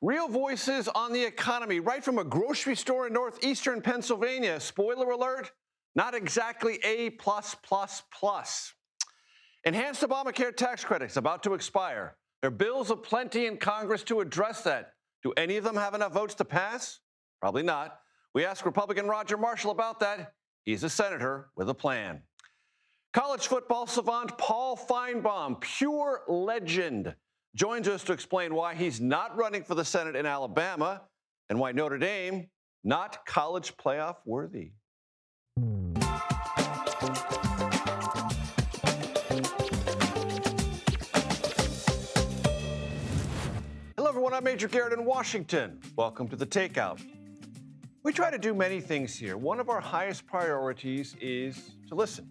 Real voices on the economy, right from a grocery store in northeastern Pennsylvania. Spoiler alert, not exactly A+++. Enhanced Obamacare tax credits about to expire. There are bills aplenty in Congress to address that. Do any of them have enough votes to pass? Probably not. We asked Republican Roger Marshall about that. He's a senator with a plan. College football savant Paul Finebaum, pure legend, joins us to explain why he's not running for the Senate in Alabama and why Notre Dame not college playoff worthy. Hello, everyone. I'm Major Garrett in Washington. Welcome to the Takeout. We try to do many things here. One of our highest priorities is to listen.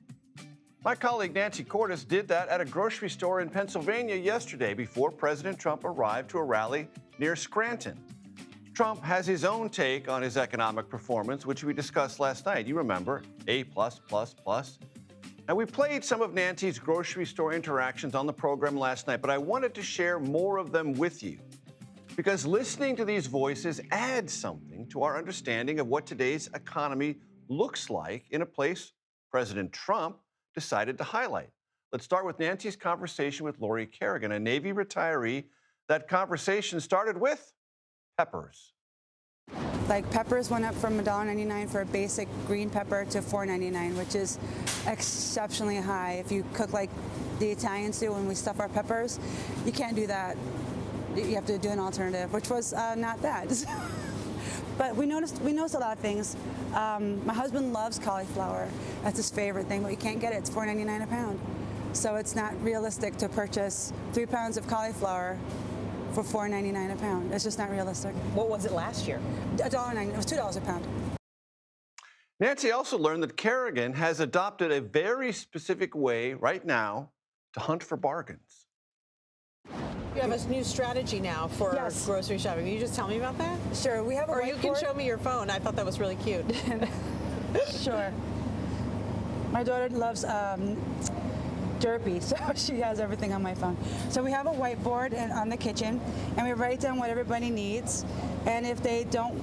My colleague Nancy Cordes did that at a grocery store in Pennsylvania yesterday before President Trump arrived to a rally near Scranton. Trump has his own take on his economic performance, which we discussed last night. You remember, A+++. Now, we played some of Nancy's grocery store interactions on the program last night, but I wanted to share more of them with you because listening to these voices adds something to our understanding of what today's economy looks like in a place President Trump decided to highlight. Let's start with Nancy's conversation with Lori Kerrigan, a Navy retiree. That conversation started with peppers. Like peppers went up from $1.99 for a basic green pepper to $4.99, which is exceptionally high. If you cook like the Italians do when we stuff our peppers, you can't do that. You have to do an alternative, which was not that. But we noticed a lot of things. My husband loves cauliflower. That's his favorite thing, but you can't get it. It's $4.99 a pound. So it's not realistic to purchase 3 pounds of cauliflower for $4.99 a pound. It's just not realistic. What was it last year? $1.90. It was $2 a pound. Nancy also learned that Kerrigan has adopted a very specific way right now to hunt for bargains. You have a new strategy now for Yes. grocery shopping. Can you just tell me about that? Sure, we have a Or you can whiteboard. show me your phone. I thought that was really cute. Sure. My daughter loves Derpy, so she has everything on my phone. So we have a whiteboard on the kitchen, and we write down what everybody needs. And if they don't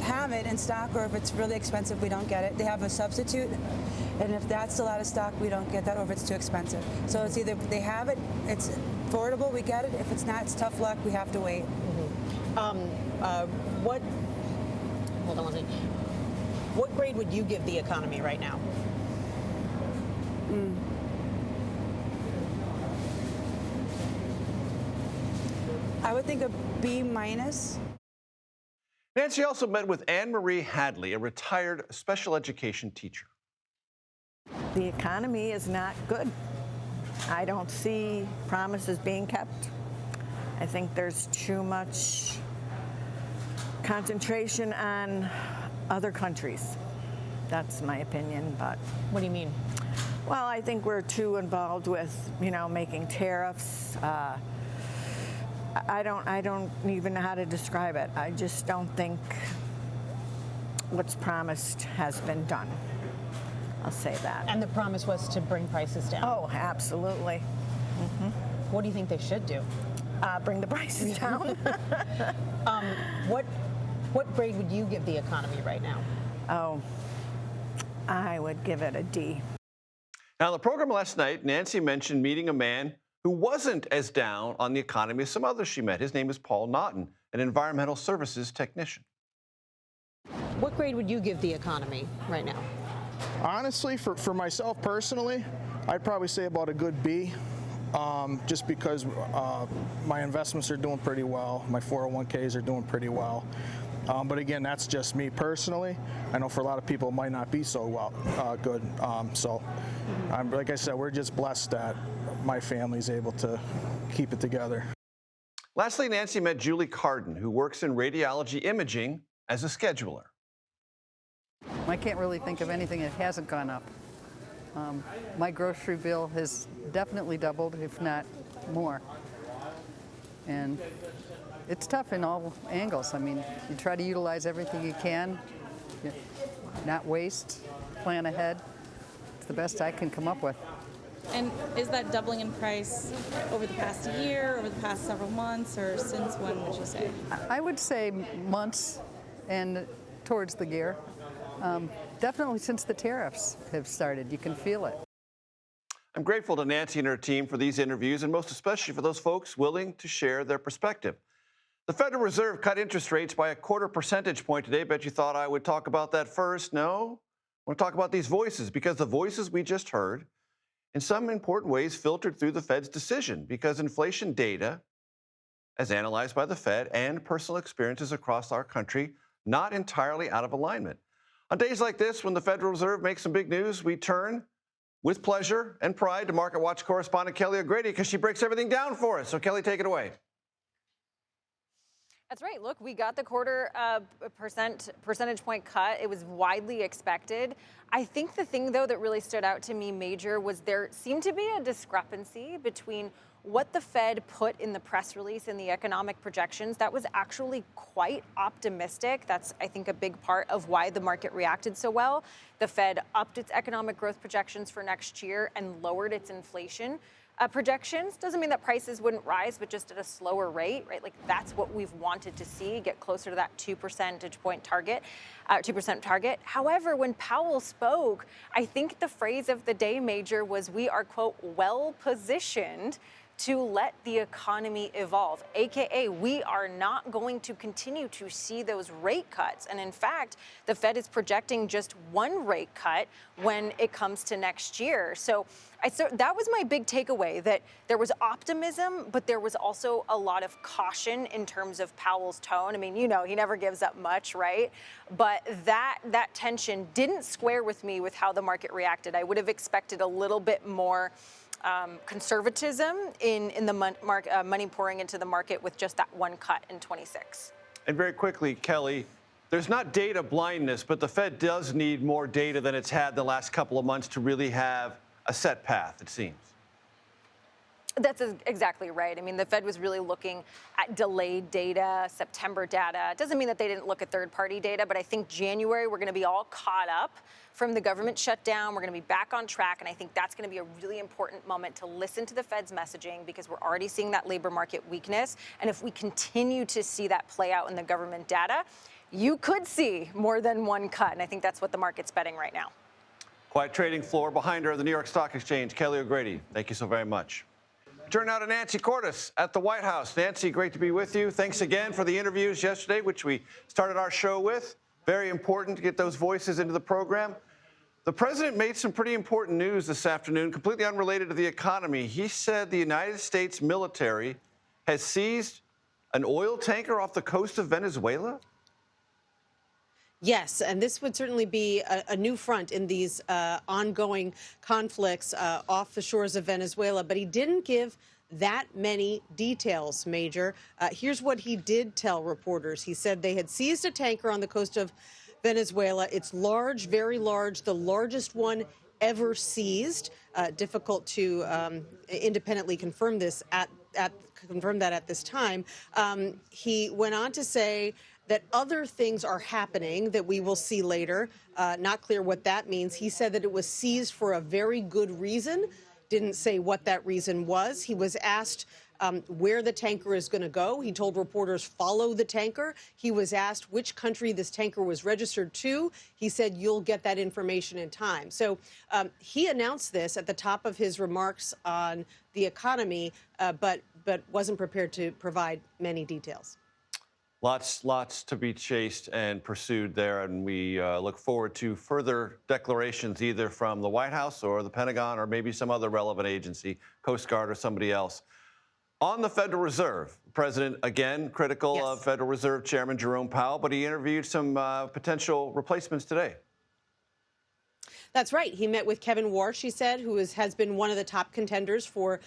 have it in stock, or if it's really expensive, we don't get it. They have a substitute, and if that's still out of stock, we don't get that, or if it's too expensive. So it's either they have it, it's affordable, we get it. If it's not, it's tough luck, we have to wait. Hold on one second. What grade would you give the economy right now? I would think a B-. Nancy also met with Anne Marie Hadley, a retired special education teacher. The economy is not good. I don't see promises being kept. I think there's too much concentration on other countries. That's my opinion, but... What do you mean? Well, I think we're too involved with, making tariffs. I don't even know how to describe it. I just don't think what's promised has been done. I'll say that. And the promise was to bring prices down. Oh, absolutely. Mm-hmm. What do you think they should do? Bring the prices down. What grade would you give the economy right now? Oh, I would give it a D. Now, on the program last night, Nancy mentioned meeting a man who wasn't as down on the economy as some others she met. His name is Paul Naughton, an environmental services technician. What grade would you give the economy right now? Honestly, for myself personally, I'd probably say about a good B, just because my investments are doing pretty well. My 401ks are doing pretty well. But again, that's just me personally. I know for a lot of people it might not be so good. Like I said, we're just blessed that my family's able to keep it together. Lastly, Nancy met Julie Carden, who works in radiology imaging as a scheduler. I can't really think of anything that hasn't gone up. My grocery bill has definitely doubled, if not more. And it's tough in all angles. I mean, you try to utilize everything you can, not waste, plan ahead. It's the best I can come up with. And is that doubling in price over the past year, over the past several months, or since when would you say? I would say months and towards the gear. Definitely since the tariffs have started. You can feel it. I'm grateful to Nancy and her team for these interviews, and most especially for those folks willing to share their perspective. The Federal Reserve cut interest rates by 1/4 percentage point today. Bet you thought I would talk about that first. No, I want to talk about these voices, because the voices we just heard in some important ways filtered through the Fed's decision, because inflation data, as analyzed by the Fed, and personal experiences across our country, not entirely out of alignment. On days like this, when the Federal Reserve makes some big news, we turn with pleasure and pride to Market Watch correspondent Kelly O'Grady, because she breaks everything down for us. So Kelly, take it away. That's right. Look, we got the percentage point cut. It was widely expected. I think the thing, though, that really stood out to me major was there seemed to be a discrepancy between what the Fed put in the press release and the economic projections. That was actually quite optimistic. That's, I think, a big part of why the market reacted so well. The Fed upped its economic growth projections for next year and lowered its inflation projections. Doesn't mean that prices wouldn't rise, but just at a slower rate, right? Like that's what we've wanted to see, get closer to that 2 percentage point target, 2% target. However, when Powell spoke, I think the phrase of the day, Major, was we are, quote, well positioned to let the economy evolve, AKA we are not going to continue to see those rate cuts. And in fact, the Fed is projecting just one rate cut when it comes to next year. So that was my big takeaway, that there was optimism, but there was also a lot of caution in terms of Powell's tone. I mean, you know, he never gives up much, right? But that tension didn't square with me with how the market reacted. I would have expected a little bit more conservatism in the money pouring into the market with just that one cut in 26. And very quickly, Kelly, there's not data blindness, but the Fed does need more data than it's had the last couple of months to really have a set path, it seems. That's exactly right. I mean, the Fed was really looking at delayed data, September data. It doesn't mean that they didn't look at third-party data, but I think January we're going to be all caught up from the government shutdown. We're going to be back on track, and I think that's going to be a really important moment to listen to the Fed's messaging, because we're already seeing that labor market weakness. And if we continue to see that play out in the government data, you could see more than one cut, and I think that's what the market's betting right now. Quiet trading floor behind her at the New York Stock Exchange, Kelly O'Grady. Thank you so very much. Turn now to Nancy Cordes at the White House. Nancy, great to be with you. Thanks again for the interviews yesterday, which we started our show with. Very important to get those voices into the program. The president made some pretty important news this afternoon, completely unrelated to the economy. He said the United States military has seized an oil tanker off the coast of Venezuela. Yes, and this would certainly be a new front in these ongoing conflicts off the shores of Venezuela. But he didn't give that many details, Major. Here's what he did tell reporters. He said they had seized a tanker on the coast of Venezuela. It's large, very large, the largest one ever seized. Difficult to independently confirm this confirm that at this time. He went on to say that other things are happening that we will see later. Not clear what that means. He said that it was seized for a very good reason. Didn't say what that reason was. He was asked where the tanker is going to go. He told reporters, follow the tanker. He was asked which country this tanker was registered to. He said, you'll get that information in time. So he announced this at the top of his remarks on the economy, but wasn't prepared to provide many details. Lots to be chased and pursued there, and we look forward to further declarations either from the White House or the Pentagon or maybe some other relevant agency, Coast Guard or somebody else. On the Federal Reserve, the president, again, critical of Federal Reserve Chairman Jerome Powell, but he interviewed some potential replacements today. That's right. He met with Kevin Warsh, he said, who has been one of the top contenders for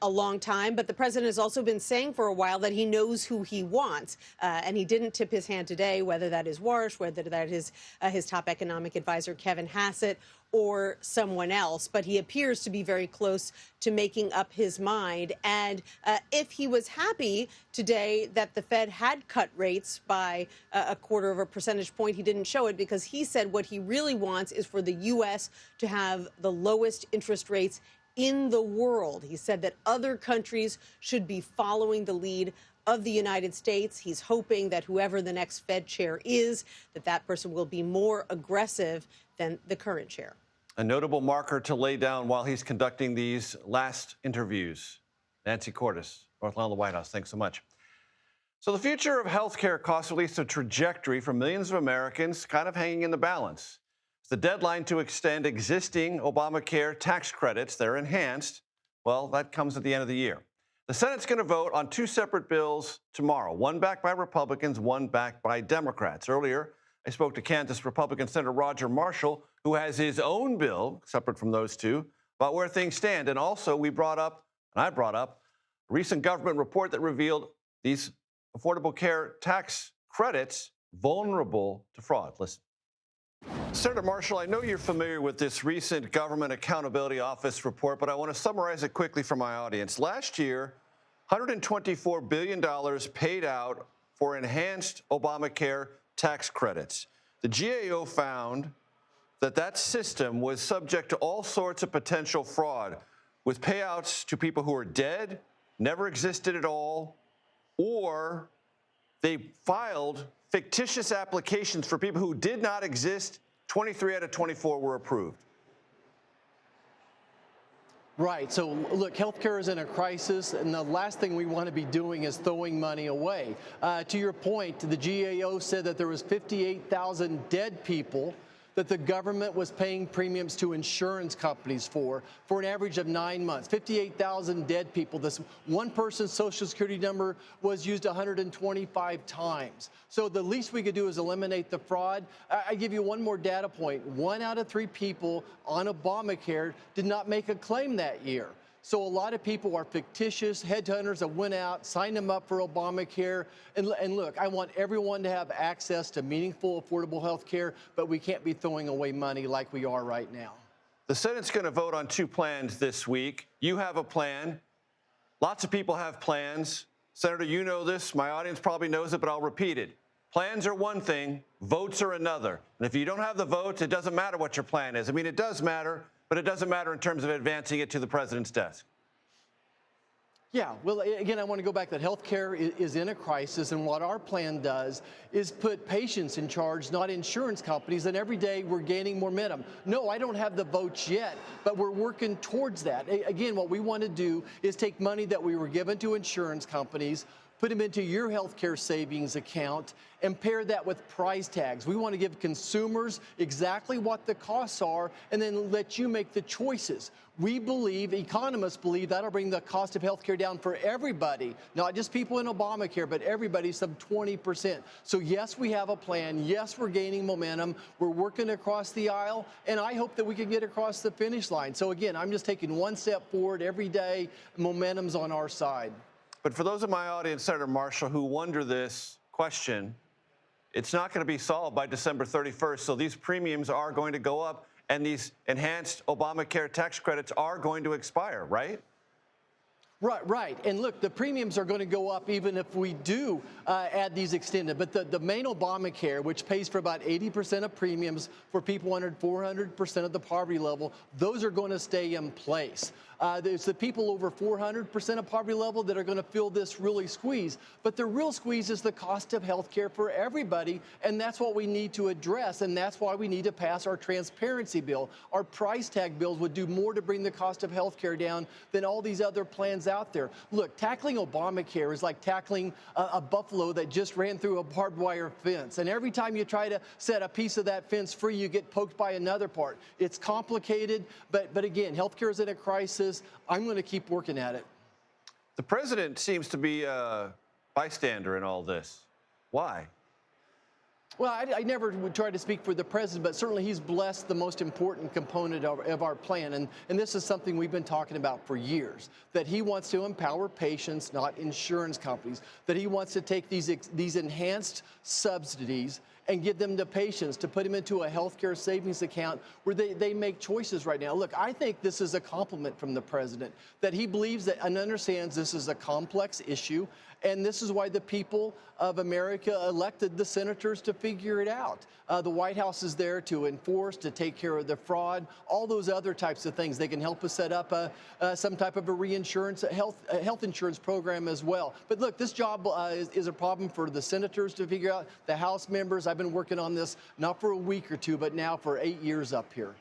a long time. But the president has also been saying for a while that he knows who he wants. And he didn't tip his hand today, whether that is Warsh, whether that is his top economic advisor, Kevin Hassett, or someone else. But he appears to be very close to making up his mind. And if he was happy today that the Fed had cut rates by 1/4 percentage point, he didn't show it, because he said what he really wants is for the U.S. to have the lowest interest rates in the world. He said that other countries should be following the lead of the United States. He's hoping that whoever the next Fed chair is, that person will be more aggressive than the current chair. A notable marker to lay down while he's conducting these last interviews. Nancy Cordes, North Lawn of the White House, thanks so much. So the future of health care costs, at least a trajectory for millions of Americans, kind of hanging in the balance. The deadline to extend existing Obamacare tax credits, they're enhanced, well, that comes at the end of the year. The Senate's going to vote on two separate bills tomorrow, one backed by Republicans, one backed by Democrats. Earlier, I spoke to Kansas Republican Senator Roger Marshall, who has his own bill, separate from those two, about where things stand. And also, I brought up a recent government report that revealed these Affordable Care tax credits vulnerable to fraud. Listen. Senator Marshall, I know you're familiar with this recent Government Accountability Office report, but I want to summarize it quickly for my audience. Last year, $124 billion paid out for enhanced Obamacare tax credits. The GAO found that system was subject to all sorts of potential fraud, with payouts to people who are dead, never existed at all, or they filed fictitious applications for people who did not exist. 23 out of 24 were approved. Right. So, look, healthcare is in a crisis, and the last thing we want to be doing is throwing money away. To your point, the GAO said that there was 58,000 dead people that the government was paying premiums to insurance companies for an average of 9 months. 58,000 dead people. This one person's Social Security number was used 125 times. So the least we could do is eliminate the fraud. I give you one more data point. 1 out of 3 people on Obamacare did not make a claim that year. So a lot of people are fictitious headhunters that went out, signed them up for Obamacare. And look, I want everyone to have access to meaningful, affordable health care, but we can't be throwing away money like we are right now. The Senate's going to vote on 2 plans this week. You have a plan. Lots of people have plans. Senator, you know this. My audience probably knows it, but I'll repeat it. Plans are one thing, votes are another. And if you don't have the votes, it doesn't matter what your plan is. I mean, it does matter, but it doesn't matter in terms of advancing it to the president's desk. Yeah, well, again, I want to go back that healthcare is in a crisis, and what our plan does is put patients in charge, not insurance companies, and every day we're gaining momentum. No, I don't have the votes yet, but we're working towards that. Again, what we want to do is take money that we were given to insurance companies, put them into your healthcare savings account, and pair that with price tags. We want to give consumers exactly what the costs are and then let you make the choices. We believe, economists believe, that'll bring the cost of healthcare down for everybody, not just people in Obamacare, but everybody, some 20%. So yes, we have a plan. Yes, we're gaining momentum. We're working across the aisle, and I hope that we can get across the finish line. So again, I'm just taking one step forward every day. Momentum's on our side. But for those of my audience, Senator Marshall, who wonder this question, it's not going to be solved by December 31st. So these premiums are going to go up, and these enhanced Obamacare tax credits are going to expire, right? Right. And look, the premiums are going to go up even if we do add these extended. But the main Obamacare, which pays for about 80% of premiums for people under 400% of the poverty level, those are going to stay in place. It's the people over 400% of poverty level that are going to feel this really squeeze. But the real squeeze is the cost of health care for everybody, and that's what we need to address, and that's why we need to pass our transparency bill. Our price tag bills would do more to bring the cost of health care down than all these other plans out there. Look, tackling Obamacare is like tackling a buffalo that just ran through a barbed wire fence, and every time you try to set a piece of that fence free, you get poked by another part. It's complicated, but again, healthcare is in a crisis. I'm going to keep working at it. The president seems to be a bystander in all this. Why? Well, I never would try to speak for the president, but certainly he's blessed the most important component of our plan. And this is something we've been talking about for years, that he wants to empower patients, not insurance companies, that he wants to take these enhanced subsidies and give them to patients to put them into a healthcare savings account where they make choices right now. Look, I think this is a compliment from the president that he believes that and understands this is a complex issue. And this is why the people of America elected the senators to figure it out. The White House is there to enforce, to take care of the fraud, all those other types of things. They can help us set up some type of a reinsurance, health insurance program as well. But look, this job is a problem for the senators to figure out, the House members. I've been working on this not for a week or two, but now for 8 years up here.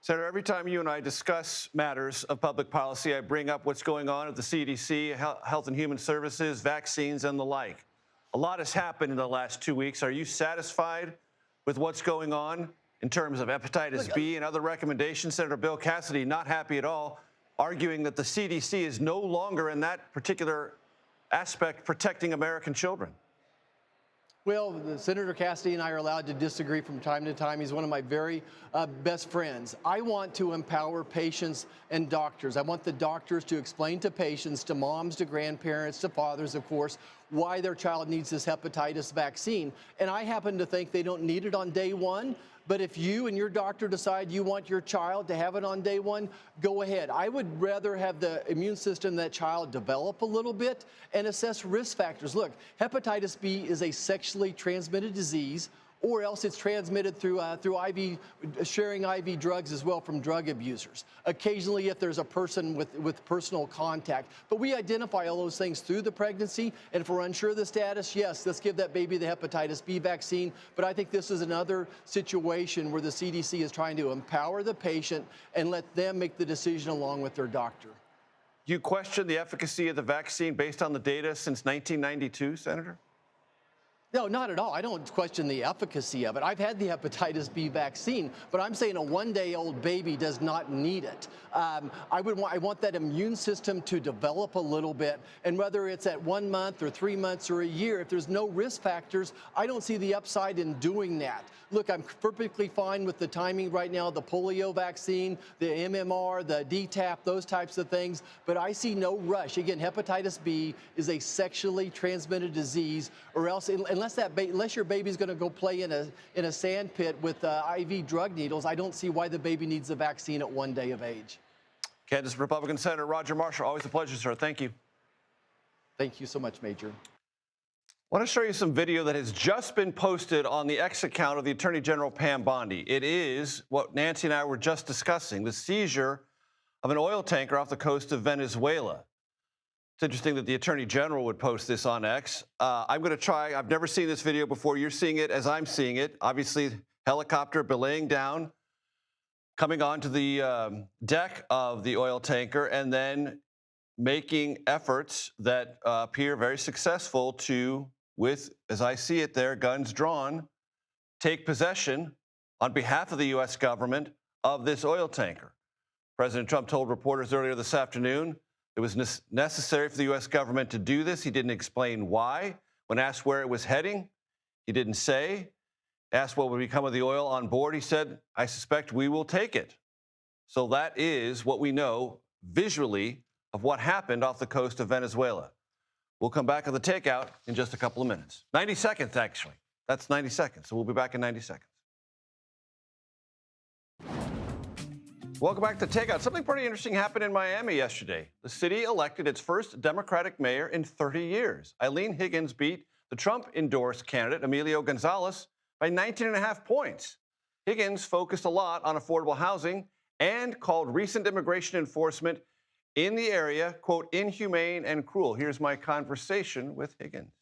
Senator, every time you and I discuss matters of public policy, I bring up what's going on at the CDC, Health and Human Services, vaccines, and the like. A lot has happened in the last 2 weeks. Are you satisfied with what's going on in terms of hepatitis B and other recommendations? Senator Bill Cassidy, not happy at all, arguing that the CDC is no longer in that particular aspect protecting American children. Well, Senator Cassidy and I are allowed to disagree from time to time. He's one of my very best friends. I want to empower patients and doctors. I want the doctors to explain to patients, to moms, to grandparents, to fathers, of course, why their child needs this hepatitis vaccine. And I happen to think they don't need it on day one. But if you and your doctor decide you want your child to have it on day one, go ahead. I would rather have the immune system of that child develop a little bit and assess risk factors. Look, hepatitis B is a sexually transmitted disease, or else it's transmitted through sharing IV drugs as well from drug abusers. Occasionally, if there's a person with personal contact. But we identify all those things through the pregnancy, and if we're unsure of the status, yes, let's give that baby the hepatitis B vaccine. But I think this is another situation where the CDC is trying to empower the patient and let them make the decision along with their doctor. You question the efficacy of the vaccine based on the data since 1992, Senator? No, not at all. I don't question the efficacy of it. I've had the hepatitis B vaccine, but I'm saying a one-day-old baby does not need it. I want that immune system to develop a little bit, and whether it's at 1 month or 3 months or a year, if there's no risk factors, I don't see the upside in doing that. Look, I'm perfectly fine with the timing right now, the polio vaccine, the MMR, the DTaP, those types of things, but I see no rush. Again, hepatitis B is a sexually transmitted disease, or else, unless your baby's going to go play in a sand pit with IV drug needles, I don't see why the baby needs a vaccine at 1 day of age. Kansas Republican Senator Roger Marshall, always a pleasure, sir. Thank you. Thank you so much, Major. I want to show you some video that has just been posted on the X account of the Attorney General Pam Bondi. It is what Nancy and I were just discussing, the seizure of an oil tanker off the coast of Venezuela. It's interesting that the Attorney General would post this on X. I'm going to try. I've never seen this video before. You're seeing it as I'm seeing it. Obviously, helicopter belaying down, coming onto the deck of the oil tanker, and then making efforts that appear very successful to, with, as I see it there, guns drawn, take possession on behalf of the U.S. government of this oil tanker. President Trump told reporters earlier this afternoon it was necessary for the U.S. government to do this. He didn't explain why. When asked where it was heading, he didn't say. Asked what would become of the oil on board, he said, I suspect we will take it. So that is what we know visually of what happened off the coast of Venezuela. We'll come back on the Takeout in just a couple of minutes. 90 seconds, actually. That's 90 seconds. So we'll be back in 90 seconds. Welcome back to Takeout. Something pretty interesting happened in Miami yesterday. The city elected its first Democratic mayor in 30 years. Eileen Higgins beat the Trump-endorsed candidate, Emilio Gonzalez, by 19.5 points. Higgins focused a lot on affordable housing and called recent immigration enforcement in the area, quote, inhumane and cruel. Here's my conversation with Higgins.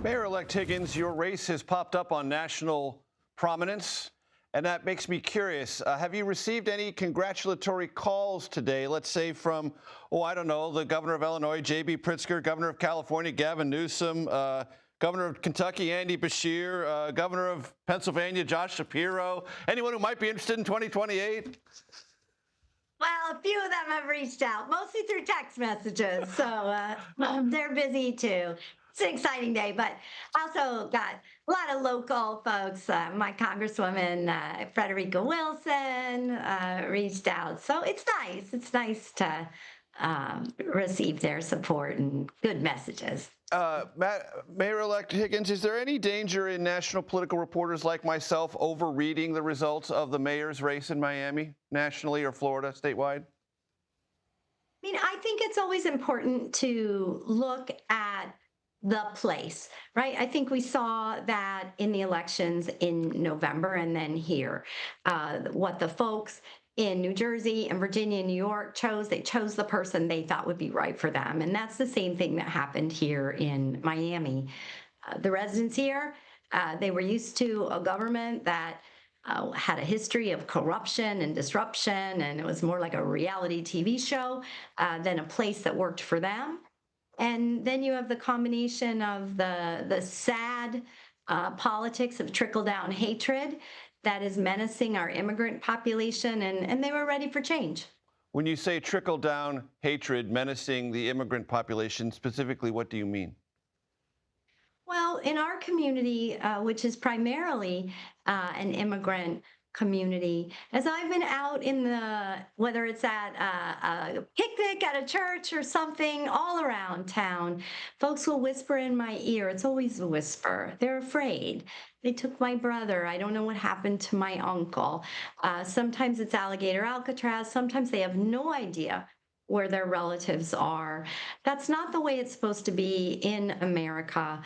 Mayor-elect Higgins, your race has popped up on national prominence, and that makes me curious. Have you received any congratulatory calls today, let's say from, I don't know, the governor of Illinois, J.B. Pritzker, governor of California, Gavin Newsom, governor of Kentucky, Andy Beshear, governor of Pennsylvania, Josh Shapiro, anyone who might be interested in 2028? Well, a few of them have reached out, mostly through text messages, so they're busy too. It's an exciting day, but also got a lot of local folks. My Congresswoman, Frederica Wilson, reached out. So it's nice. It's nice to receive their support and good messages. Mayor-elect Higgins, is there any danger in national political reporters like myself overreading the results of the mayor's race in Miami, nationally or Florida, statewide? I mean, I think it's always important to look at the place, right? I think we saw that in the elections in November and then here. What the folks in New Jersey and Virginia and New York chose, they chose the person they thought would be right for them. And that's the same thing that happened here in Miami. The residents here, they were used to a government that had a history of corruption and disruption, and it was more like a reality TV show than a place that worked for them. And then you have the combination of the sad politics of trickle-down hatred that is menacing our immigrant population, and they were ready for change. When you say trickle-down hatred menacing the immigrant population, specifically, what do you mean? Well, in our community, which is primarily an immigrant community, as I've been out in the, whether it's at a picnic at a church or something, all around town, folks will whisper in my ear. It's always a whisper. They're afraid. They took my brother. I don't know what happened to my uncle. Sometimes it's Alligator Alcatraz. Sometimes they have no idea where their relatives are. That's not the way it's supposed to be in America.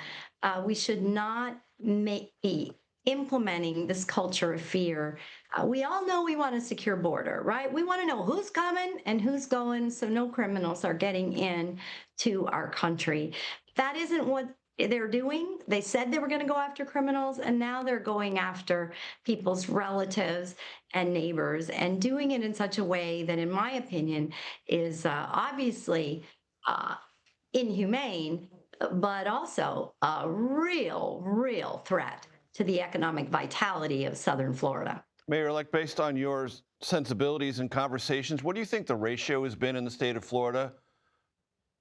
We should not be implementing this culture of fear. We all know we want a secure border, right? We want to know who's coming and who's going so no criminals are getting in to our country. That isn't what they're doing. They said they were going to go after criminals, and now they're going after people's relatives and neighbors and doing it in such a way that, in my opinion, is obviously inhumane, but also a real threat to the economic vitality of Southern Florida. Mayor-elect, based on your sensibilities and conversations, what do you think the ratio has been in the state of Florida?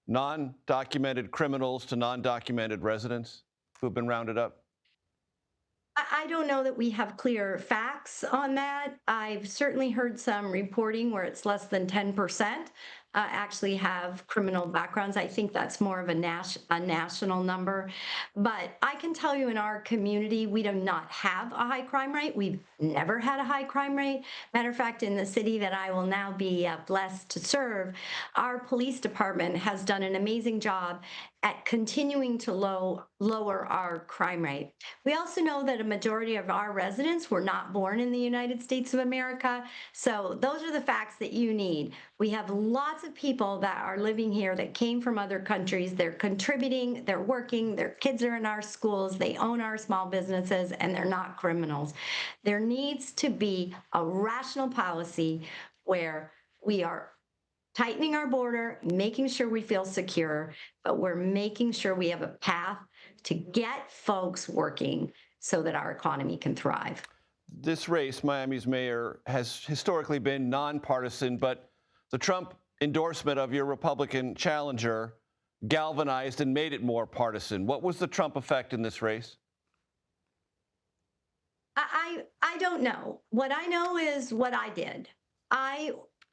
Non-documented criminals to non-documented residents who have been rounded up? I don't know that we have clear facts on that. I've certainly heard some reporting where it's less than 10% actually have criminal backgrounds. I think that's more of a national number. But I can tell you in our community, we do not have a high crime rate. We've never had a high crime rate. Matter of fact, in the city that I will now be blessed to serve, our police department has done an amazing job at continuing to lower our crime rate. We also know that a majority of our residents were not born in the United States of America. So those are the facts that you need. We have lots of people that are living here that came from other countries. They're contributing, they're working, their kids are in our schools, they own our small businesses, and they're not criminals. There needs to be a rational policy where we are tightening our border, making sure we feel secure, but we're making sure we have a path to get folks working so that our economy can thrive. This race, Miami's mayor, has historically been nonpartisan, but the Trump endorsement of your Republican challenger galvanized and made it more partisan. What was the Trump effect in this race? I don't know. What I know is what I did. I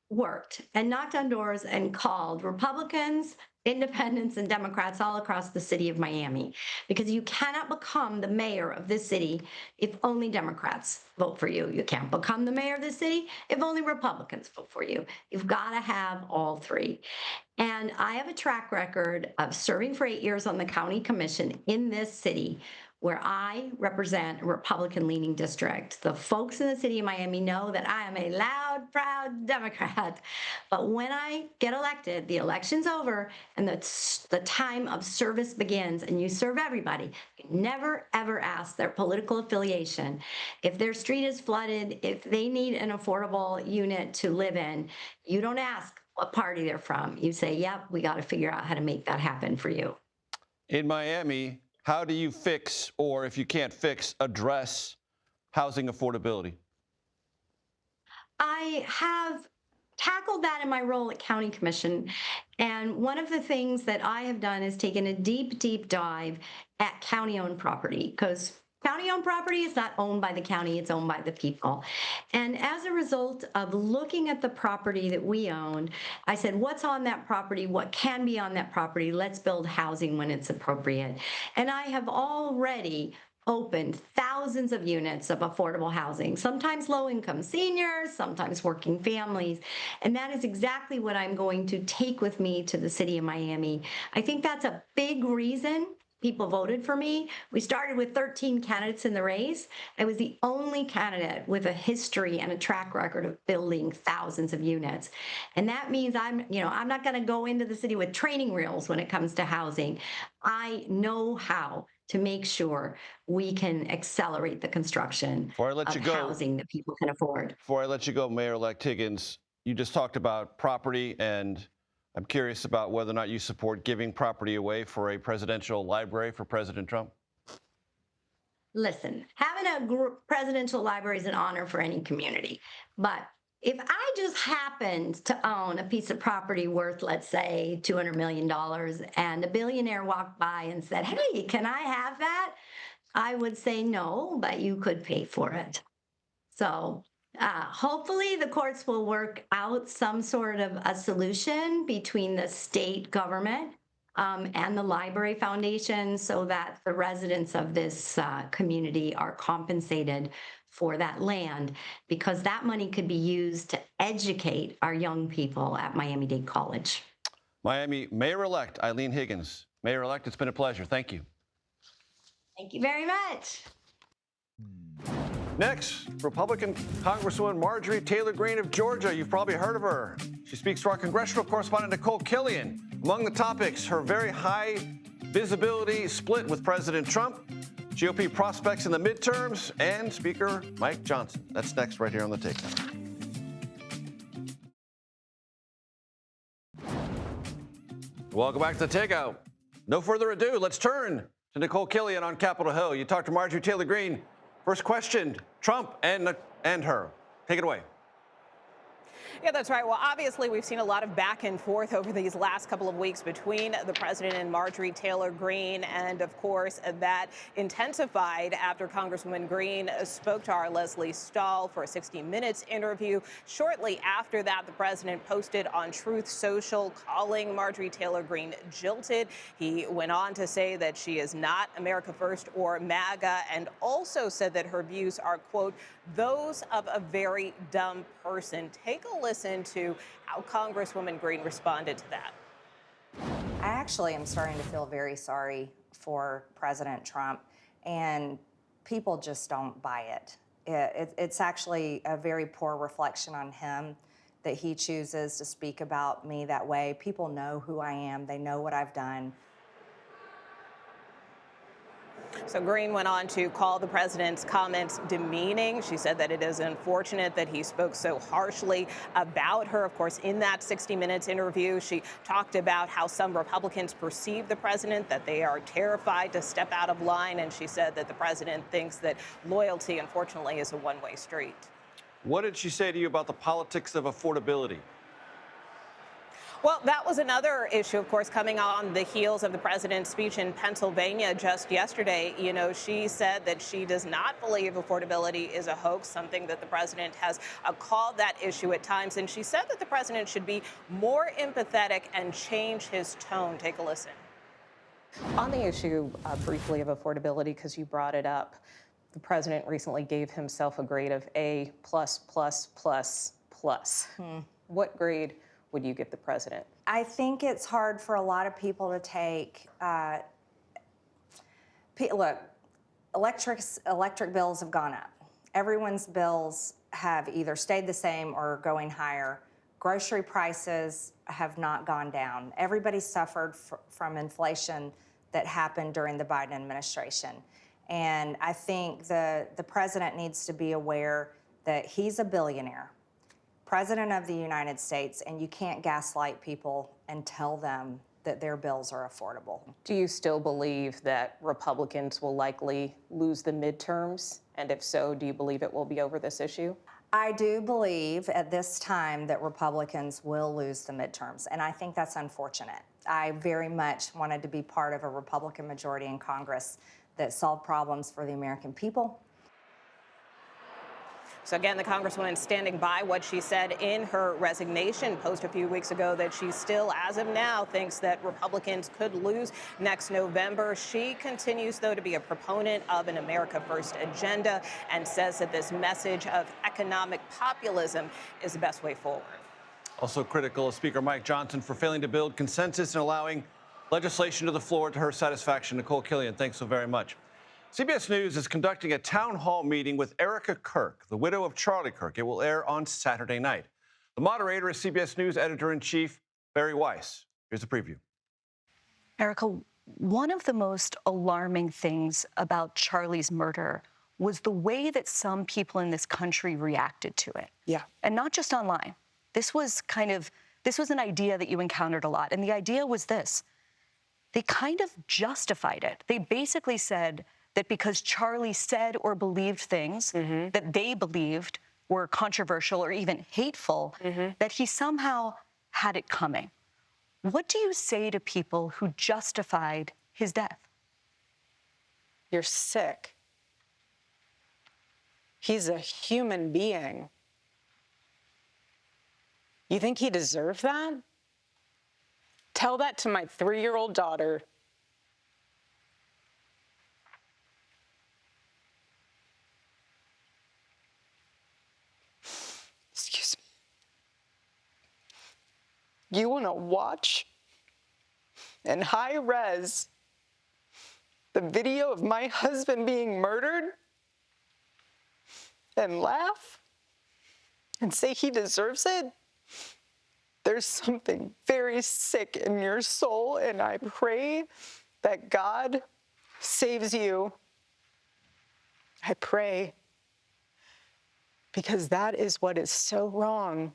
worked and knocked on doors and called Republicans, independents, and Democrats all across the city of Miami, because you cannot become the mayor of this city if only Democrats vote for you. You can't become the mayor of this city if only Republicans vote for you. You've got to have all three. And I have a track record of serving for 8 years on the county commission in this city, where I represent a Republican-leaning district. The folks in the city of Miami know that I am a loud, proud Democrat. But when I get elected, the election's over and the time of service begins, and you serve everybody. You never, ever ask their political affiliation. If their street is flooded, if they need an affordable unit to live in, you don't ask what party they're from. You say, yep, we got to figure out how to make that happen for you. In Miami, how do you fix, or if you can't fix, address housing affordability? I have tackled that in my role at County Commission. And one of the things that I have done is taken a deep dive at county-owned property, because county-owned property is not owned by the county, it's owned by the people. And as a result of looking at the property that we owned, I said, what's on that property? What can be on that property? Let's build housing when it's appropriate. And I have already opened thousands of units of affordable housing, sometimes low-income seniors, sometimes working families. And that is exactly what I'm going to take with me to the city of Miami. I think that's a big reason people voted for me. We started with 13 candidates in the race. I was the only candidate with a history and a track record of building thousands of units. And that means I'm not going to go into the city with training wheels when it comes to housing. I know how to make sure we can accelerate the construction of housing that people can afford. Before I let you go, Mayor-elect Higgins, you just talked about property, and I'm curious about whether or not you support giving property away for a presidential library for President Trump. Listen, having a presidential library is an honor for any community. But if I just happened to own a piece of property worth, let's say, $200 million, and a billionaire walked by and said, hey, can I have that? I would say no, but you could pay for it. So hopefully the courts will work out some sort of a solution between the state government and the Library Foundation so that the residents of this community are compensated for that land, because that money could be used to educate our young people at Miami-Dade College. Miami Mayor-elect Eileen Higgins. Mayor-elect, it's been a pleasure. Thank you. Thank you very much. Next, Republican Congresswoman Marjorie Taylor Greene of Georgia. You've probably heard of her. She speaks to our congressional correspondent Nicole Killian. Among the topics, her very high visibility split with President Trump, GOP prospects in the midterms, and Speaker Mike Johnson. That's next right here on The Takeout. Welcome back to The Takeout. No further ado, let's turn to Nicole Killian on Capitol Hill. You talked to Marjorie Taylor Greene. First question, Trump and her. Take it away. Yeah, that's right. Well, obviously, we've seen a lot of back and forth over these last couple of weeks between the president and Marjorie Taylor Greene. And of course, that intensified after Congresswoman Greene spoke to our Leslie Stahl for a 60 Minutes interview. Shortly after that, the president posted on Truth Social calling Marjorie Taylor Greene jilted. He went on to say that she is not America First or MAGA, and also said that her views are, quote, those of a very dumb person. Take a listen to how Congresswoman Greene responded to that. I actually am starting to feel very sorry for President Trump, and people just don't buy it. It's actually a very poor reflection on him that he chooses to speak about me that way. People know who I am. They know what I've done. So Greene went on to call the president's comments demeaning. She said that it is unfortunate that he spoke so harshly about her. Of course, in that 60 Minutes interview, she talked about how some Republicans perceive the president, that they are terrified to step out of line. And she said that the president thinks that loyalty, unfortunately, is a one-way street. What did she say to you about the politics of affordability? Well, that was another issue, of course, coming on the heels of the president's speech in Pennsylvania just yesterday. You know, she said that she does not believe affordability is a hoax, something that the president has called that issue at times. And she said that the president should be more empathetic and change his tone. Take a listen. On the issue briefly of affordability, because you brought it up, the president recently gave himself a grade of A+++++. What grade would you give the president? I think it's hard for a lot of people to take. Look, electric bills have gone up. Everyone's bills have either stayed the same or are going higher. Grocery prices have not gone down. Everybody suffered from inflation that happened during the Biden administration. And I think the president needs to be aware that he's a billionaire, President of the United States, and you can't gaslight people and tell them that their bills are affordable. Do you still believe that Republicans will likely lose the midterms? And if so, do you believe it will be over this issue? I do believe at this time that Republicans will lose the midterms, and I think that's unfortunate. I very much wanted to be part of a Republican majority in Congress that solve problems for the American people. So again, the Congresswoman standing by what she said in her resignation post a few weeks ago that she still, as of now, thinks that Republicans could lose next November. She continues, though, to be a proponent of an America First agenda and says that this message of economic populism is the best way forward. Also critical of Speaker Mike Johnson for failing to build consensus and allowing legislation to the floor to her satisfaction. Nicole Killian, thanks so very much. CBS News is conducting a town hall meeting with Erica Kirk, the widow of Charlie Kirk. It will air on Saturday night. The moderator is CBS News editor-in-chief Barry Weiss. Here's a preview. Erica, one of the most alarming things about Charlie's murder was the way that some people in this country reacted to it. Yeah. And not just online. This was an idea that you encountered a lot. And the idea was this. They kind of justified it. They basically said that because Charlie said or believed things that they believed were controversial or even hateful, that he somehow had it coming. What do you say to people who justified his death? You're sick. He's a human being. You think he deserved that? Tell that to my 3-year-old daughter. Excuse me. You want to watch in high res the video of my husband being murdered and laugh and say he deserves it? There's something very sick in your soul, and I pray that God saves you. I pray, because that is what is so wrong.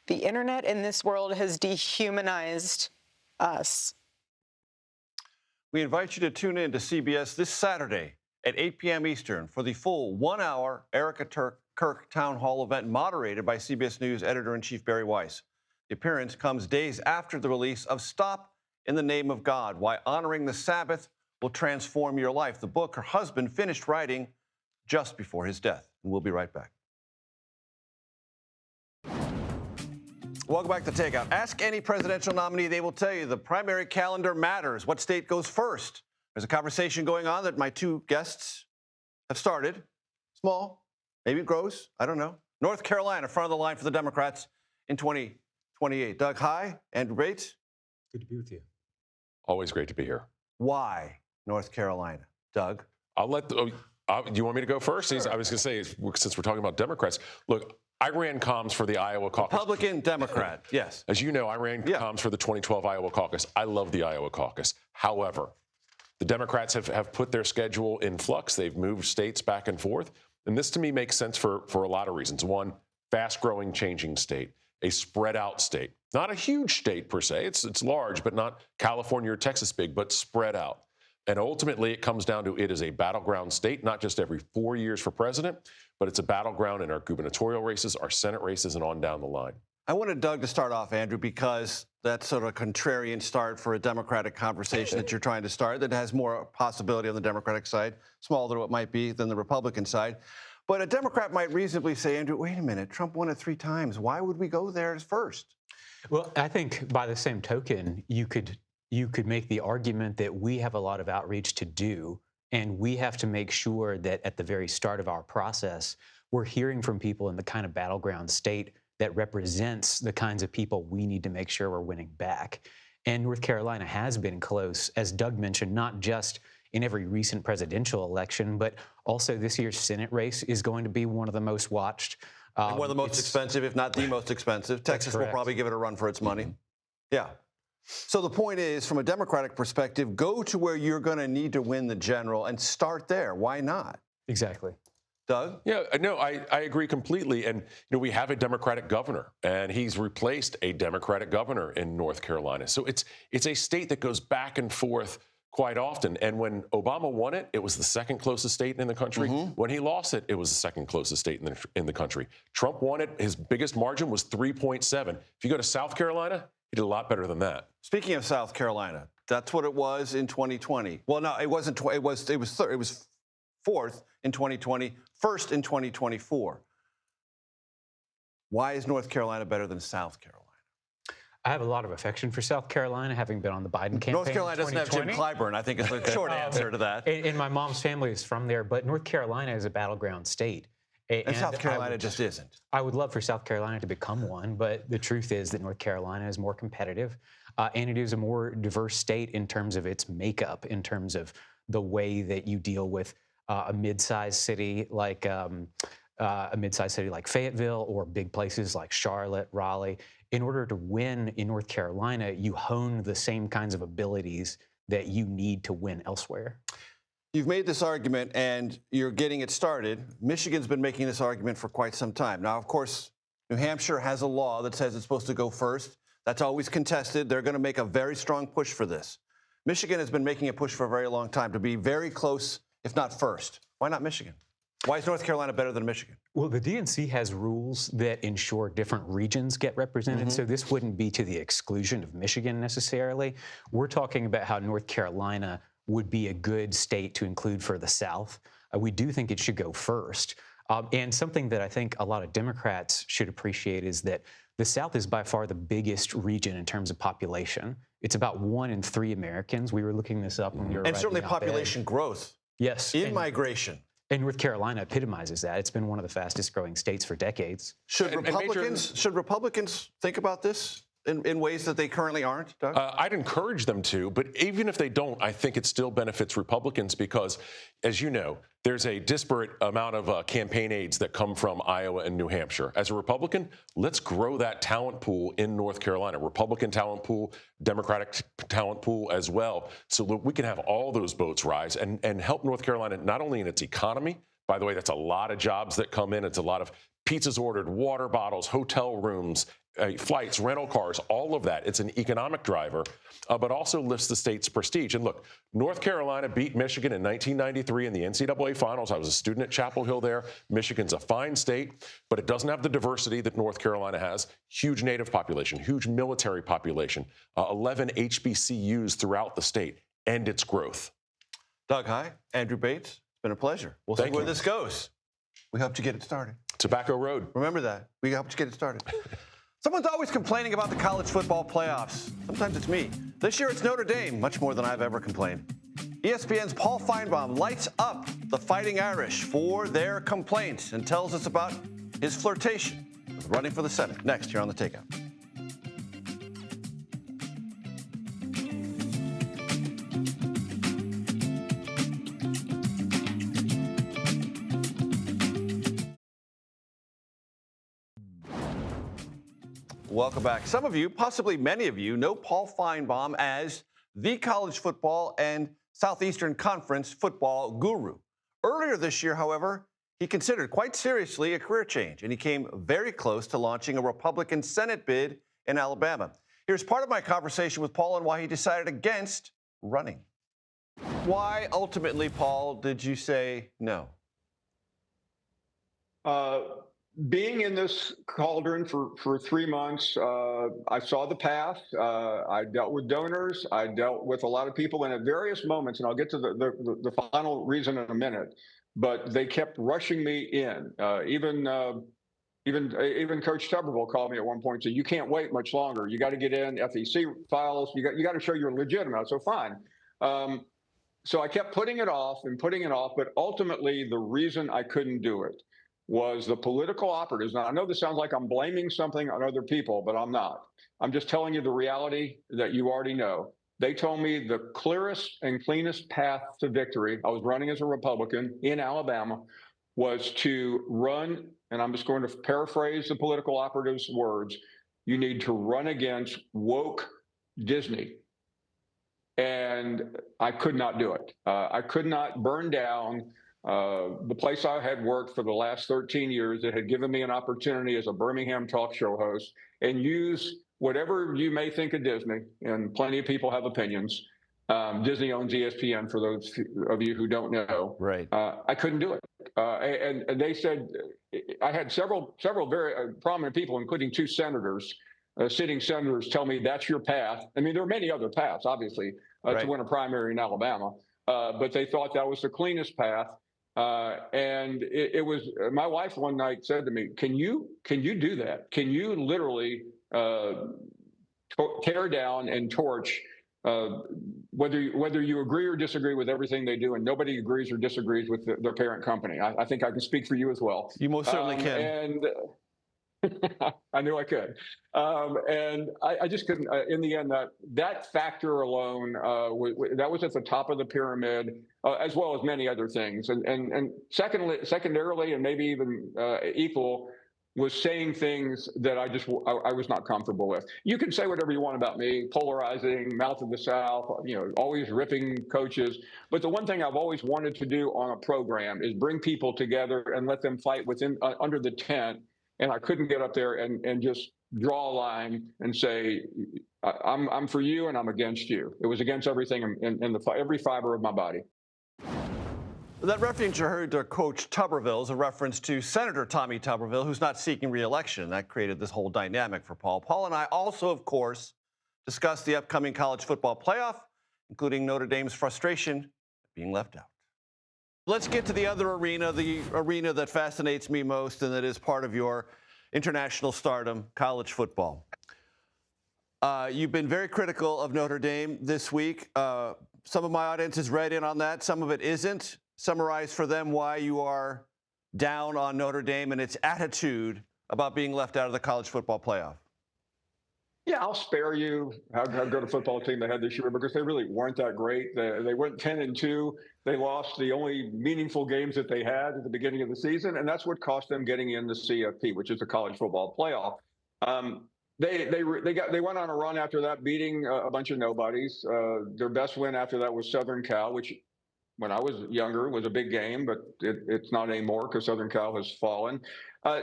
The internet in this world has dehumanized us. We invite you to tune in to CBS this Saturday at 8 p.m. Eastern for the full 1-hour Erica Kirk Town Hall event moderated by CBS News editor-in-chief Barry Weiss. The appearance comes days after the release of Stop in the Name of God, Why Honoring the Sabbath Will Transform Your Life, the book her husband finished writing just before his death. And we'll be right back. Welcome back to Takeout. Ask any presidential nominee, they will tell you the primary calendar matters. What state goes first? There's a conversation going on that my two guests have started. Small, maybe it grows, I don't know. North Carolina, front of the line for the Democrats in 2028. Doug, hi. Andrew Bates. Good to be with you. Always great to be here. Why North Carolina? Doug? I'll let, do you want me to go first? Sure. I was going to say, since we're talking about Democrats, look, I ran comms for the Iowa caucus. Republican, Democrat, yes. As you know, I ran comms for the 2012 Iowa caucus. I love the Iowa caucus. However, the Democrats have put their schedule in flux. They've moved states back and forth. And this to me makes sense for a lot of reasons. One, fast-growing, changing state, a spread-out state. Not a huge state per se. It's large, but not California or Texas big, but spread out. And ultimately, it comes down to it is a battleground state, not just every 4 years for president, but it's a battleground in our gubernatorial races, our Senate races, and on down the line. I wanted Doug to start off, Andrew, because that's sort of a contrarian start for a Democratic conversation that you're trying to start that has more possibility on the Democratic side, smaller it might be than the Republican side. But a Democrat might reasonably say, Andrew, wait a minute, Trump won it 3 times. Why would we go there first? Well, I think by the same token, you could make the argument that we have a lot of outreach to do, and we have to make sure that at the very start of our process, we're hearing from people in the kind of battleground state that represents the kinds of people we need to make sure we're winning back. And North Carolina has been close, as Doug mentioned, not just in every recent presidential election, but also this year's Senate race is going to be one of the most watched. And one of the most expensive, if not the most expensive. Texas will probably give it a run for its money. Yeah. So the point is, from a Democratic perspective, go to where you're going to need to win the general and start there. Why not? Exactly. Doug? Yeah, no, I agree completely. And, we have a Democratic governor, and he's replaced a Democratic governor in North Carolina. So it's a state that goes back and forth quite often. And when Obama won it, it was the second closest state in the country. When he lost it, it was the second closest state in the country. Trump won it. His biggest margin was 3.7. If you go to South Carolina, he did a lot better than that. Speaking of South Carolina, That's what it was in 2020. Well, no, it wasn't. It was fourth in 2020, first in 2024. Why is North Carolina better than South Carolina? I have a lot of affection for South Carolina, having been on the Biden campaign. North Carolina doesn't have Jim Clyburn, I think is the short answer to that. And my mom's family is from there, but North Carolina is a battleground state. And South Carolina just isn't. I would love for South Carolina to become one, but the truth is that North Carolina is more competitive, and it is a more diverse state in terms of its makeup, in terms of the way that you deal with a mid-sized city like Fayetteville or big places like Charlotte, Raleigh. In order to win in North Carolina, you hone the same kinds of abilities that you need to win elsewhere. You've made this argument, and you're getting it started. Michigan's been making this argument for quite some time. Now, of course, New Hampshire has a law that says it's supposed to go first. That's always contested. They're going to make a very strong push for this. Michigan has been making a push for a very long time to be very close, if not first. Why not Michigan? Why is North Carolina better than Michigan? Well, the DNC has rules that ensure different regions get represented, so this wouldn't be to the exclusion of Michigan necessarily. We're talking about how North Carolina would be a good state to include for the South. We do think it should go first. And something that I think a lot of Democrats should appreciate is that the South is by far the biggest region in terms of population. It's about 1 in 3 Americans. We were looking this up when we were And certainly population growth. Yes. In migration. And North Carolina epitomizes that. It's been one of the fastest growing states for decades. Should Republicans think about this in ways that they currently aren't, Doug? I'd encourage them to, but even if they don't, I think it still benefits Republicans because, as you know, there's a disparate amount of campaign aids that come from Iowa and New Hampshire. As a Republican, let's grow that talent pool in North Carolina, Republican talent pool, Democratic talent pool as well, so that we can have all those boats rise and help North Carolina not only in its economy. By the way, that's a lot of jobs that come in. It's a lot of pizzas ordered, water bottles, hotel rooms, flights, rental cars, all of that. It's an economic driver, but also lifts the state's prestige. And look, North Carolina beat Michigan in 1993 in the NCAA finals. I was a student at Chapel Hill there. Michigan's a fine state, but it doesn't have the diversity that North Carolina has. Huge native population, huge military population, 11 HBCUs throughout the state, and its growth. Doug, hi. Andrew Bates, it's been a pleasure. We'll see where this goes. We hope to get it started. Tobacco Road. Remember that. We hope to get it started. Someone's always complaining about the college football playoffs. Sometimes it's me. This year it's Notre Dame, much more than I've ever complained. ESPN's Paul Finebaum lights up the Fighting Irish for their complaints and tells us about his flirtation with running for the Senate. Next, here on The Takeout. Welcome back. Some of you, possibly many of you, know Paul Finebaum as the college football and Southeastern Conference football guru. Earlier this year, however, he considered quite seriously a career change, and he came very close to launching a Republican Senate bid in Alabama. Here's part of my conversation with Paul and why he decided against running. Why, ultimately, Paul, did you say no? Being in this cauldron for 3 months, I saw the path. I dealt with donors. I dealt with a lot of people, and at various moments, and I'll get to the final reason in a minute, but they kept rushing me in. Even Coach Tuberville called me at one point and said, "You can't wait much longer. You got to get in FEC files. You got to show you're legitimate." So fine. So I kept putting it off, but ultimately the reason I couldn't do it was the political operatives. Now, I know this sounds like I'm blaming something on other people, but I'm not. I'm just telling you the reality that you already know. They told me the clearest and cleanest path to victory, I was running as a Republican in Alabama, was to run, and I'm just going to paraphrase the political operatives' words, you need to run against woke Disney. And I could not do it. I could not burn down the place I had worked for the last 13 years that had given me an opportunity as a Birmingham talk show host and use whatever you may think of Disney, and plenty of people have opinions. Disney owns ESPN, for those of you who don't know. Right. I couldn't do it. And they said, I had several very prominent people, including 2 senators, sitting senators, tell me that's your path. I mean, there are many other paths, obviously, to win a primary in Alabama. But they thought that was the cleanest path. And it was, my wife one night said to me, can you do that? Can you literally tear down and torch whether you agree or disagree with everything they do, and nobody agrees or disagrees with their parent company? I think I can speak for you as well. You most certainly can. And I knew I could. And I just couldn't. In the end, that factor alone, that was at the top of the pyramid, as well as many other things. And secondarily, and maybe even equal, was saying things that I was not comfortable with. You can say whatever you want about me, polarizing, mouth of the South, always ripping coaches. But the one thing I've always wanted to do on a program is bring people together and let them fight within under the tent. And I couldn't get up there and just draw a line and say, I'm for you and I'm against you. It was against everything in every fiber of my body. That reference you heard to Coach Tuberville is a reference to Senator Tommy Tuberville, who's not seeking re-election. That created this whole dynamic for Paul. Paul and I also, of course, discussed the upcoming college football playoff, including Notre Dame's frustration at being left out. Let's get to the other arena, the arena that fascinates me most and that is part of your international stardom, college football. You've been very critical of Notre Dame this week. Some of my audience is read in on that. Some of it isn't. Summarize for them why you are down on Notre Dame and its attitude about being left out of the college football playoff. Yeah, I'll spare you how good a football team they had this year because they really weren't that great. They went 10-2. They lost the only meaningful games that they had at the beginning of the season, and that's what cost them getting in the CFP, which is the college football playoff. They went on a run after that, beating a bunch of nobodies. Their best win after that was Southern Cal, which when I was younger was a big game, but it's not anymore because Southern Cal has fallen.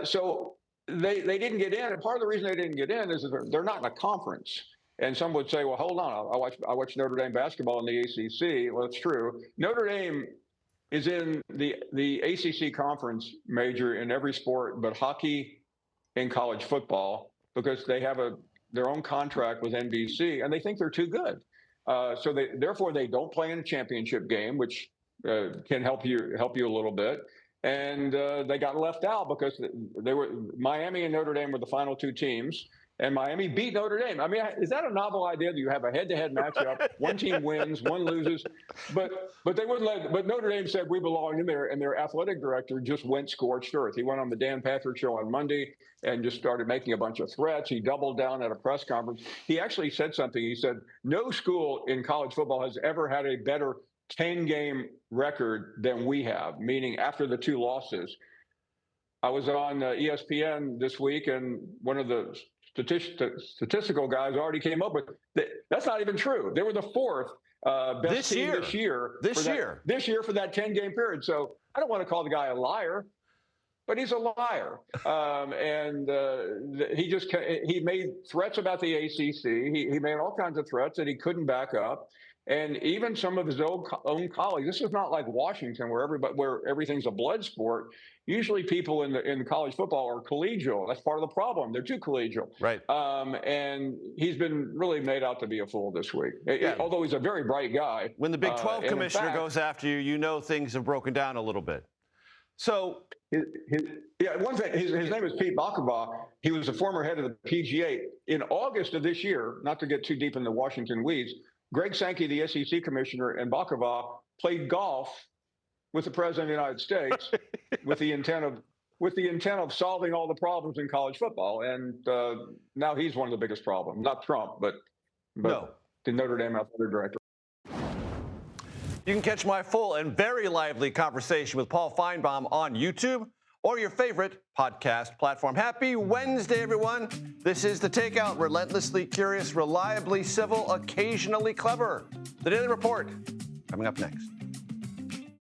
So they didn't get in, and part of the reason they didn't get in is that they're not in a conference. And some would say, well, hold on, I watch Notre Dame basketball in the ACC. Well, it's true. Notre Dame is in the ACC conference major in every sport but hockey and college football because they have their own contract with NBC, and they think they're too good. So therefore they don't play in a championship game, which can help you a little bit. And they got left out because Miami and Notre Dame were the final two teams, and Miami beat Notre Dame. I mean, is that a novel idea that you have a head-to-head matchup? One team wins, one loses, but they wouldn't let. But Notre Dame said we belong in there, and their athletic director just went scorched earth. He went on the Dan Patrick Show on Monday and just started making a bunch of threats. He doubled down at a press conference. He actually said something. He said, no school in college football has ever had a better 10-game record than we have, meaning after the two losses. I was on ESPN this week, and one of the statistical guys already came up with that's not even true. They were the fourth best team this year for that 10-game period. So I don't want to call the guy a liar, but he's a liar. He made threats about the ACC. He made all kinds of threats that he couldn't back up. And even some of his own colleagues. This is not like Washington, where everything's a blood sport. Usually, people in college football are collegial. That's part of the problem. They're too collegial. Right. And he's been really made out to be a fool this week. Although he's a very bright guy. When the Big 12 commissioner goes after you, you know things have broken down a little bit. So, one thing. His name is Pete Bakava. He was the former head of the PGA. In August of this year, not to get too deep in the Washington weeds, Greg Sankey, the SEC commissioner, and Bakava played golf with the president of the United States with the intent of solving all the problems in college football. And now he's one of the biggest problems. Not Trump, but the Notre Dame athletic director. You can catch my full and very lively conversation with Paul Finebaum on YouTube or your favorite podcast platform. Happy Wednesday, everyone. This is The Takeout, relentlessly curious, reliably civil, occasionally clever. The Daily Report, coming up next.